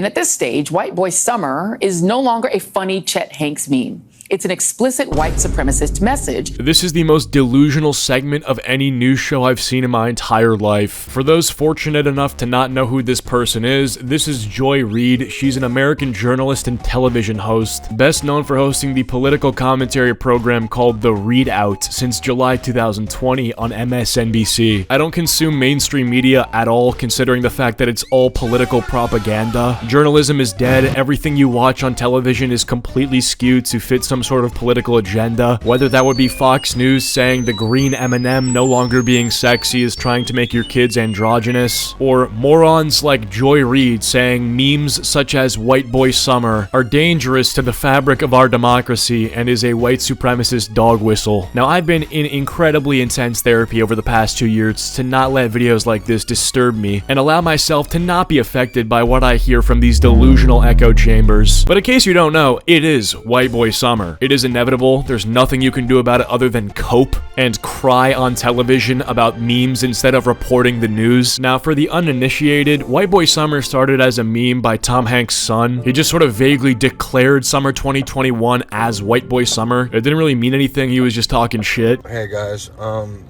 And at this stage, White Boy Summer is no longer a funny Chet Hanks meme. It's an explicit white supremacist message. This is the most delusional segment of any news show I've seen in my entire life. For those fortunate enough to not know who this person is, this is Joy Reid. She's an American journalist and television host, best known for hosting the political commentary program called The Readout since July 2020 on MSNBC. I don't consume mainstream media at all, considering the fact that it's all political propaganda. Journalism is dead. Everything you watch on television is completely skewed to fit some sort of political agenda, whether that would be Fox News saying the green M&M no longer being sexy is trying to make your kids androgynous, or morons like Joy Reid saying memes such as White Boy Summer are dangerous to the fabric of our democracy and is a white supremacist dog whistle. Now, I've been in incredibly intense therapy over the past 2 years to not let videos like this disturb me and allow myself to not be affected by what I hear from these delusional echo chambers. But in case you don't know, it is White Boy Summer. It is inevitable. There's nothing you can do about it other than cope and cry on television about memes instead of reporting the news. Now, for the uninitiated, White Boy Summer started as a meme by Tom Hanks' son. He just sort of vaguely declared summer 2021 as White Boy Summer. It didn't really mean anything. He was just talking shit. Hey guys,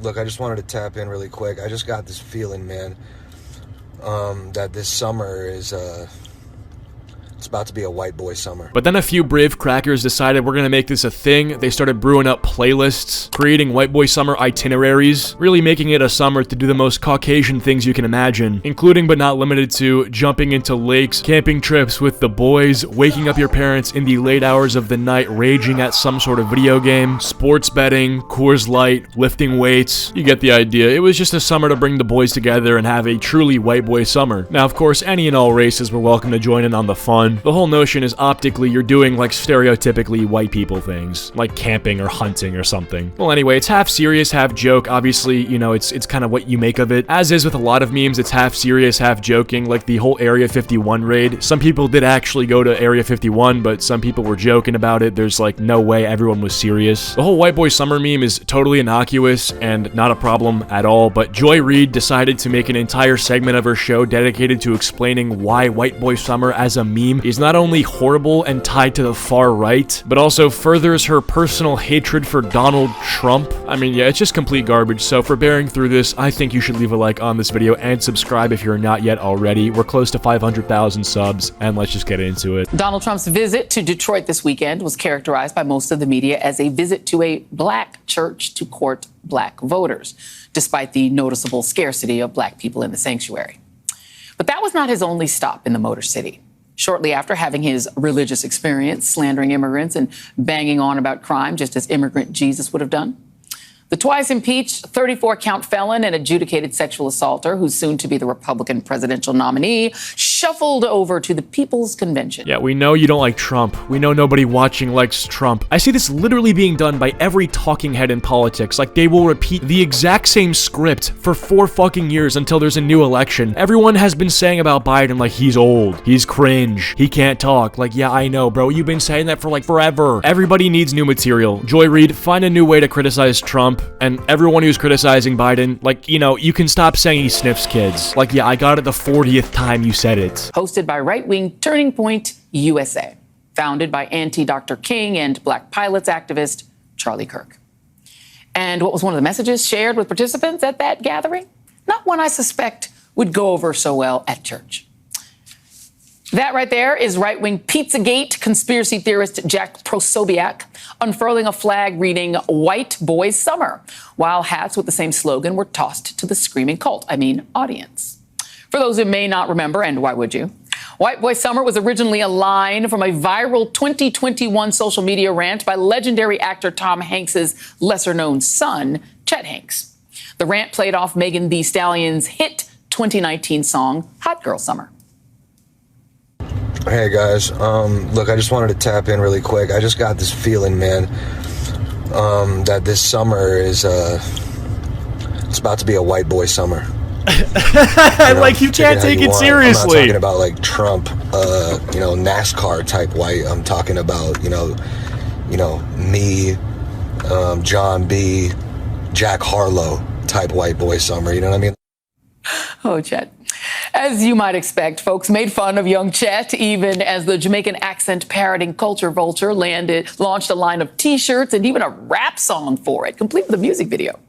look, I just wanted to tap in really quick. I just got this feeling, man, that this summer is, it's about to be a white boy summer. But then a few brave crackers decided we're gonna make this a thing. They started brewing up playlists, creating White Boy Summer itineraries, really making it a summer to do the most Caucasian things you can imagine, including but not limited to jumping into lakes, camping trips with the boys, waking up your parents in the late hours of the night raging at some sort of video game, sports betting, Coors Light, lifting weights. You get the idea. It was just a summer to bring the boys together and have a truly white boy summer. Now, of course, any and all races were welcome to join in on the fun. The whole notion is optically you're doing like stereotypically white people things, like camping or hunting or something. Well, anyway, it's half serious, half joke. Obviously, you know, it's kind of what you make of it. As is with a lot of memes, it's half serious, half joking, like the whole Area 51 raid. Some people did actually go to Area 51, but some people were joking about it. There's like no way everyone was serious. The whole White Boy Summer meme is totally innocuous and not a problem at all, but Joy Reid decided to make an entire segment of her show dedicated to explaining why White Boy Summer as a meme is not only horrible and tied to the far right, but also furthers her personal hatred for Donald Trump. I mean, yeah, it's just complete garbage. So for bearing through this, I think you should leave a like on this video and subscribe if you're not yet already. We're close to 500,000 subs, and let's just get into it. Donald Trump's visit to Detroit this weekend was characterized by most of the media as a visit to a black church to court black voters, despite the noticeable scarcity of black people in the sanctuary. But that was not his only stop in the Motor City. Shortly after having his religious experience, slandering immigrants and banging on about crime, just as immigrant Jesus would have done, the twice impeached 34-count felon and adjudicated sexual assaulter, who's soon to be the Republican presidential nominee, shuffled over to the People's Convention. Yeah, we know you don't like Trump. We know nobody watching likes Trump. I see this literally being done by every talking head in politics. Like, they will repeat the exact same script for 4 fucking years until there's a new election. Everyone has been saying about Biden, like, he's old, he's cringe, he can't talk. Like, yeah, I know, bro. You've been saying that for, like, forever. Everybody needs new material. Joy Reid, find a new way to criticize Trump. And everyone who's criticizing Biden, like, you know, you can stop saying he sniffs kids. Like, yeah, I got it the 40th time you said it. Hosted by right-wing Turning Point USA, founded by anti-Dr. King and Black pilots activist Charlie Kirk. And what was one of the messages shared with participants at that gathering? Not one I suspect would go over so well at church. That right there is right-wing Pizzagate conspiracy theorist Jack Posobiec unfurling a flag reading White Boy Summer, while hats with the same slogan were tossed to the screaming cult, audience. For those who may not remember, and why would you, White Boy Summer was originally a line from a viral 2021 social media rant by legendary actor Tom Hanks's lesser-known son, Chet Hanks. The rant played off Megan Thee Stallion's hit 2019 song, Hot Girl Summer. Hey guys, look, I just wanted to tap in really quick. I just got this feeling, man, that this summer is, it's about to be a white boy summer. Like, you can't take it seriously. I'm not talking about like Trump, NASCAR type white. I'm talking about, me, John B., Jack Harlow type white boy summer. You know what I mean? Oh, Chet. As you might expect, folks made fun of young Chet, even as the Jamaican accent parroting culture vulture launched a line of T-shirts and even a rap song for it, complete with a music video.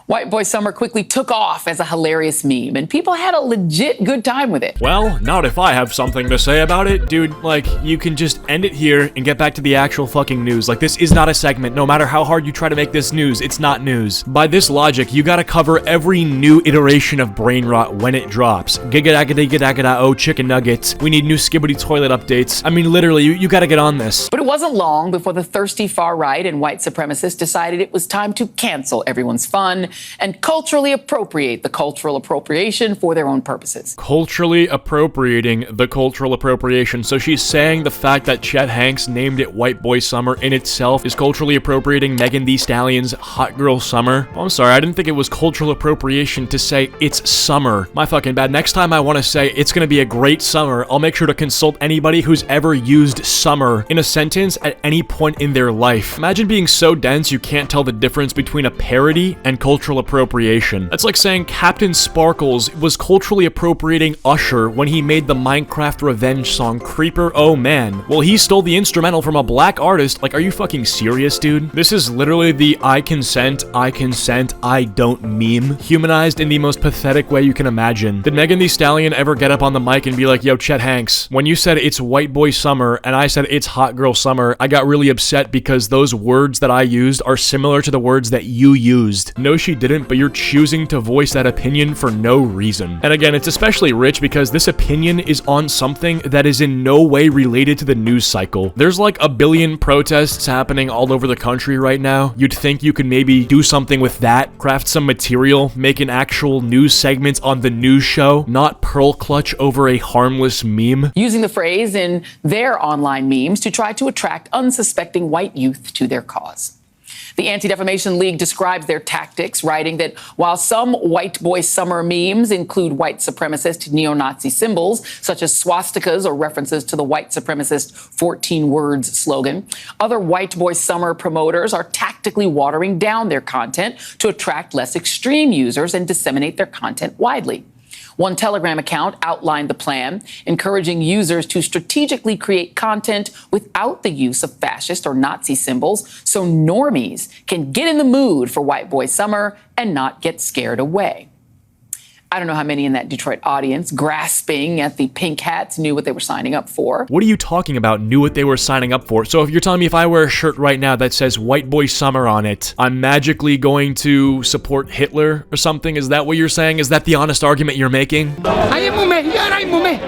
White Boy Summer quickly took off as a hilarious meme, and people had a legit good time with it. Well, not if I have something to say about it. Dude, like, you can just end it here and get back to the actual fucking news. Like, this is not a segment. No matter how hard you try to make this news, it's not news. By this logic, you gotta cover every new iteration of brain rot when it drops. Giga-daga-diga-daga-da-oh, chicken nuggets. We need new Skibbity toilet updates. I mean, literally, you gotta get on this. But it wasn't long before the thirsty far right and white supremacists decided it was time to cancel everyone's fun and culturally appropriate the cultural appropriation for their own purposes. Culturally appropriating the cultural appropriation. So she's saying the fact that Chet Hanks named it White Boy Summer in itself is culturally appropriating Megan Thee Stallion's Hot Girl Summer. Oh, I'm sorry, I didn't think it was cultural appropriation to say it's summer. My fucking bad. Next time I want to say it's gonna be a great summer, I'll make sure to consult anybody who's ever used summer in a sentence at any point in their life. Imagine being so dense you can't tell the difference between a parody and cultural appropriation. That's like saying Captain Sparkles was culturally appropriating Usher when he made the Minecraft revenge song Creeper Oh Man. Well, he stole the instrumental from a black artist. Like, are you fucking serious, dude? This is literally the I consent, I don't meme, humanized in the most pathetic way you can imagine. Did Megan Thee Stallion ever get up on the mic and be like, yo, Chet Hanks, when you said it's White Boy Summer and I said it's Hot Girl Summer, I got really upset because those words that I used are similar to the words that you used. No, she didn't, but you're choosing to voice that opinion for no reason. And again, it's especially rich because this opinion is on something that is in no way related to the news cycle. There's like a billion protests happening all over the country right now. You'd think you could maybe do something with that, craft some material, make an actual news segment on the news show, not pearl clutch over a harmless meme. Using the phrase in their online memes to try to attract unsuspecting white youth to their cause. The Anti-Defamation League describes their tactics, writing that while some White Boy Summer memes include white supremacist neo-Nazi symbols, such as swastikas or references to the white supremacist 14 words slogan, other White Boy Summer promoters are tactically watering down their content to attract less extreme users and disseminate their content widely. One Telegram account outlined the plan, encouraging users to strategically create content without the use of fascist or Nazi symbols so normies can get in the mood for White Boy Summer and not get scared away. I don't know how many in that Detroit audience grasping at the pink hats knew what they were signing up for. What are you talking about, knew what they were signing up for? So if you're telling me if I wear a shirt right now that says White Boy Summer on it, I'm magically going to support Hitler or something? Is that what you're saying? Is that the honest argument you're making? I am mummy, you're right, mummy.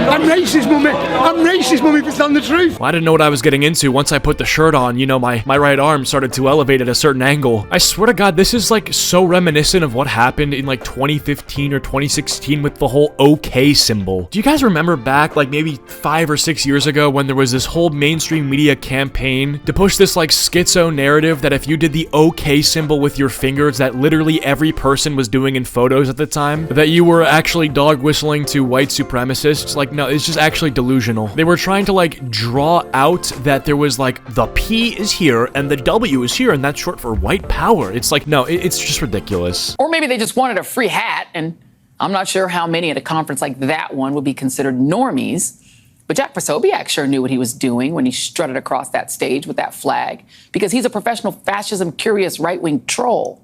I'm racist, mummy. I'm racist, mummy, if it's telling the truth. Well, I didn't know what I was getting into. Once I put the shirt on, you know, my right arm started to elevate at a certain angle. I swear to God, this is like so reminiscent of what happened in like 2015 or 2016 with the whole OK symbol. Do you guys remember back like maybe 5 or 6 years ago when there was this whole mainstream media campaign to push this like schizo narrative that if you did the OK symbol with your fingers that literally every person was doing in photos at the time, that you were actually dog whistling to white supremacists? Like, no, it's just actually delusional. They were trying to like draw out that there was like the P is here and the W is here and that's short for white power. It's like, no, it's just ridiculous. Or maybe they just wanted a free hat, and I'm not sure how many at a conference like that one would be considered normies. But Jack Posobiec sure knew what he was doing when he strutted across that stage with that flag, because he's a professional fascism-curious right-wing troll.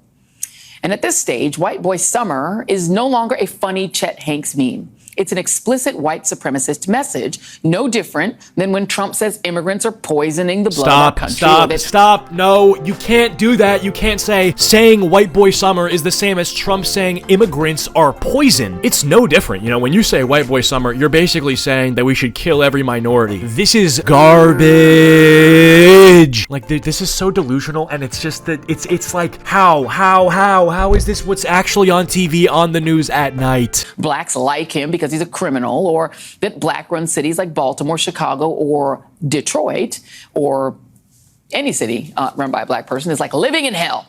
And at this stage, White Boy Summer is no longer a funny Chet Hanks meme. It's an explicit white supremacist message, no different than when Trump says immigrants are poisoning the blood of our country. Stop. No, you can't do that. You can't say saying White Boy Summer is the same as Trump saying immigrants are poison. It's no different. You know, when you say White Boy Summer, you're basically saying that we should kill every minority. This is garbage. Like, this is so delusional, and it's just that it's like, how is this what's actually on TV on the news at night? Blacks like him because he's a criminal, or that black-run cities like Baltimore, Chicago, or Detroit, or any city run by a black person is like living in hell.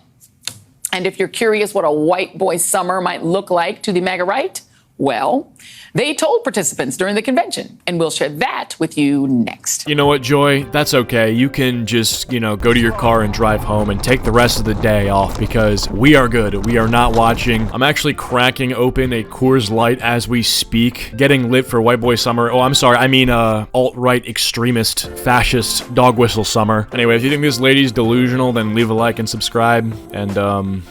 And if you're curious what a White Boy Summer might look like to the MAGA right, Well, they told participants during the convention, and we'll share that with you next. You know what, Joy? That's okay. You can just, go to your car and drive home and take the rest of the day off because we are good. We are not watching. I'm actually cracking open a Coors Light as we speak, getting lit for White Boy Summer. Oh, I'm sorry. I mean, alt-right extremist, fascist, dog whistle summer. Anyway, if you think this lady's delusional, then leave a like and subscribe. And,